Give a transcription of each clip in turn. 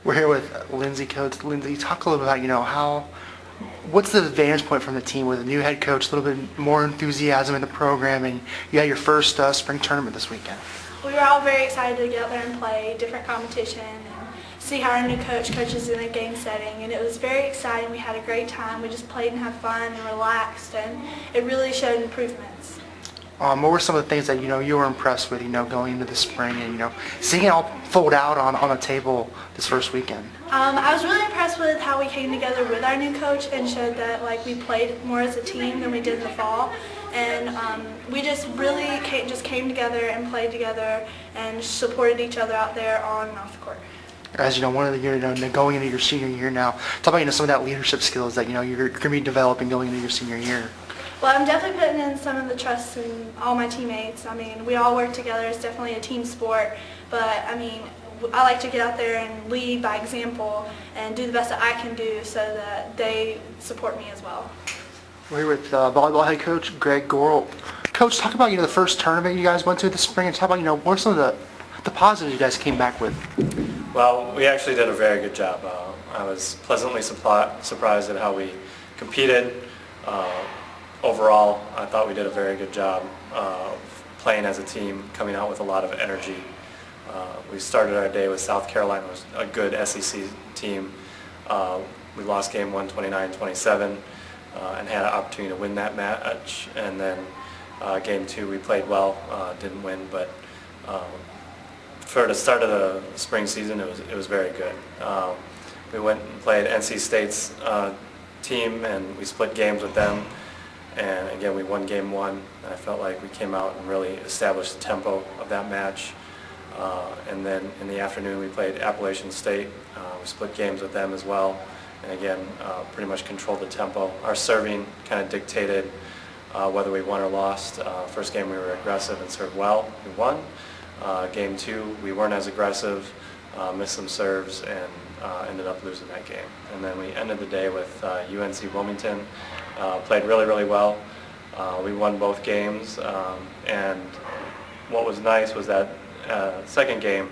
We're here with Lindsey Coats. Lindsey, talk a little bit about, what's the vantage point from the team with a new head coach, a little bit more enthusiasm in the program, and you had your first spring tournament this weekend. We were all very excited to get out there and play different competition and see how our new coach coaches in a game setting, and it was very exciting. We had a great time. We just played and had fun and relaxed, and it really showed improvements. What were some of the things that you were impressed with, going into the spring and seeing it all fold out on the table this first weekend? I was really impressed with how we came together with our new coach and showed that we played more as a team than we did in the fall, and we just really came together and played together and supported each other out there on and off the court. As one of the going into your senior year now, talk about some of that leadership skills that you're going to be developing going into your senior year. Well, I'm definitely putting in some of the trust in all my teammates. I mean, we all work together. It's definitely a team sport. But, I like to get out there and lead by example and do the best that I can do so that they support me as well. We're here with volleyball head coach Greg Goral. Coach, talk about the first tournament you guys went to this spring, and talk about what are some of the positives you guys came back with. Well, we actually did a very good job. I was pleasantly surprised at how we competed. Overall, I thought we did a very good job playing as a team, coming out with a lot of energy. We started our day with South Carolina, was a good SEC team. We lost game 1, 29-27, and had an opportunity to win that match. And then game 2, we played well, didn't win, but for the start of the spring season, it was very good. We went and played NC State's team, and we split games with them. And again, we won game 1. And I felt like we came out and really established the tempo of that match. And then in the afternoon, we played Appalachian State. We split games with them as well. And again, pretty much controlled the tempo. Our serving kind of dictated whether we won or lost. First game, we were aggressive and served well. We won. Game 2, we weren't as aggressive, missed some serves, and ended up losing that game. And then we ended the day with UNC Wilmington. Played really, really well. We won both games, and what was nice was that second game,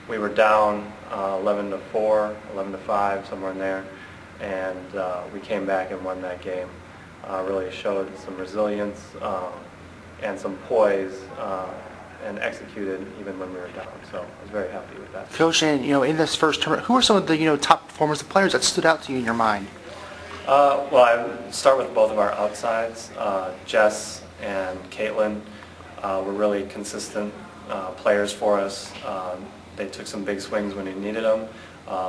we were down 11-4, 11-5, somewhere in there, and we came back and won that game. Really showed some resilience and some poise, and executed even when we were down. So I was very happy with that. Coach, and in this first tournament, who are some of the top performers, the players that stood out to you in your mind? Well, I start with both of our outsides. Jess and Caitlin were really consistent players for us. They took some big swings when we needed them.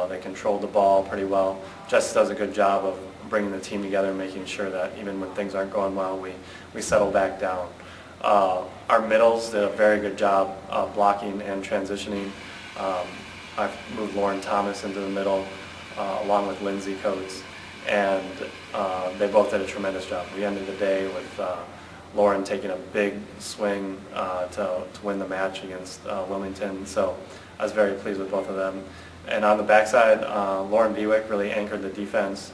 They controlled the ball pretty well. Jess does a good job of bringing the team together and making sure that even when things aren't going well, we settle back down. Our middles did a very good job blocking and transitioning. I've moved Lauren Thomas into the middle along with Lindsey Coats, and they both did a tremendous job. We ended the day with Lauren taking a big swing to win the match against Wilmington, so I was very pleased with both of them. And on the backside, Lauren Bewick really anchored the defense.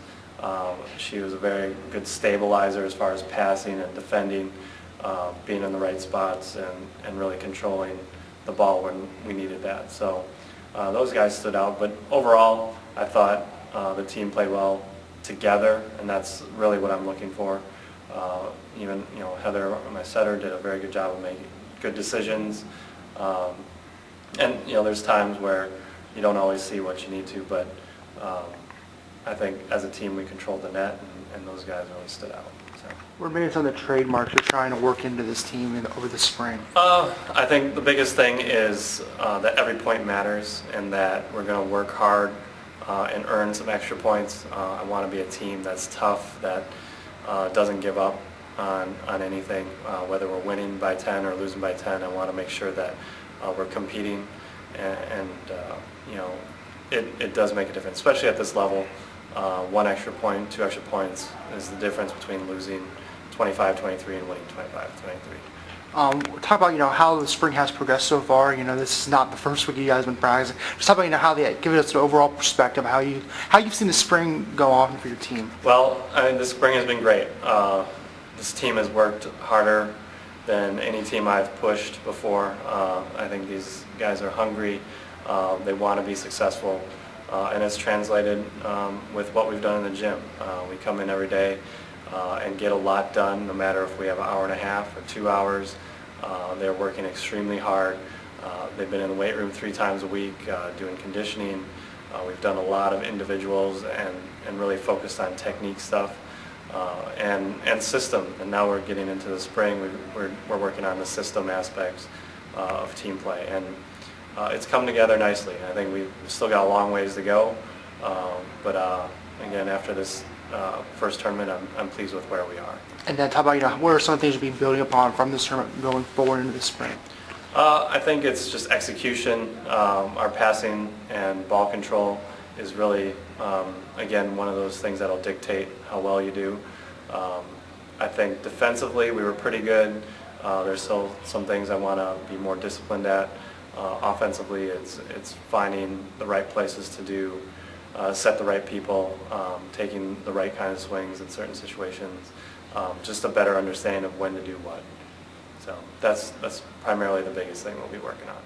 She was a very good stabilizer as far as passing and defending, being in the right spots and really controlling the ball when we needed that. So those guys stood out, but overall I thought the team played well together, and that's really what I'm looking for. Even Heather, my setter, did a very good job of making good decisions. And there's times where you don't always see what you need to, but I think as a team we controlled the net, and those guys really stood out. So. What are maybe some of the trademarks you're trying to work into this team over the spring? I think the biggest thing is that every point matters, and that we're going to work hard and earn some extra points. I want to be a team that's tough, that doesn't give up on anything, whether we're winning by 10 or losing by 10. I want to make sure that we're competing, and it does make a difference, especially at this level. 1 extra point, 2 extra points is the difference between losing 25-23 and winning 25-23. Talk about how the spring has progressed so far. This is not the first week you guys have been practicing. Just talk about how they give us an overall perspective of how you've seen the spring go on for your team. Well, the spring has been great. This team has worked harder than any team I've pushed before. I think these guys are hungry. They want to be successful. and it's translated with what we've done in the gym. We come in every day and get a lot done, no matter if we have an hour and a half or 2 hours. They're working extremely hard. They've been in the weight room 3 times a week doing conditioning. We've done a lot of individuals and really focused on technique stuff and system. And now we're getting into the spring. We're working on the system aspects of team play. And it's come together nicely. I think we've still got a long ways to go. But again, after this first tournament, I'm pleased with where we are. And then talk about, what are some of the things you'll be building upon from this tournament going forward into the spring? I think it's just execution. Our passing and ball control is really, again, one of those things that'll dictate how well you do. I think defensively we were pretty good. There's still some things I want to be more disciplined at. Offensively, it's finding the right places to do, set the right people, taking the right kind of swings in certain situations, just a better understanding of when to do what. So that's primarily the biggest thing we'll be working on.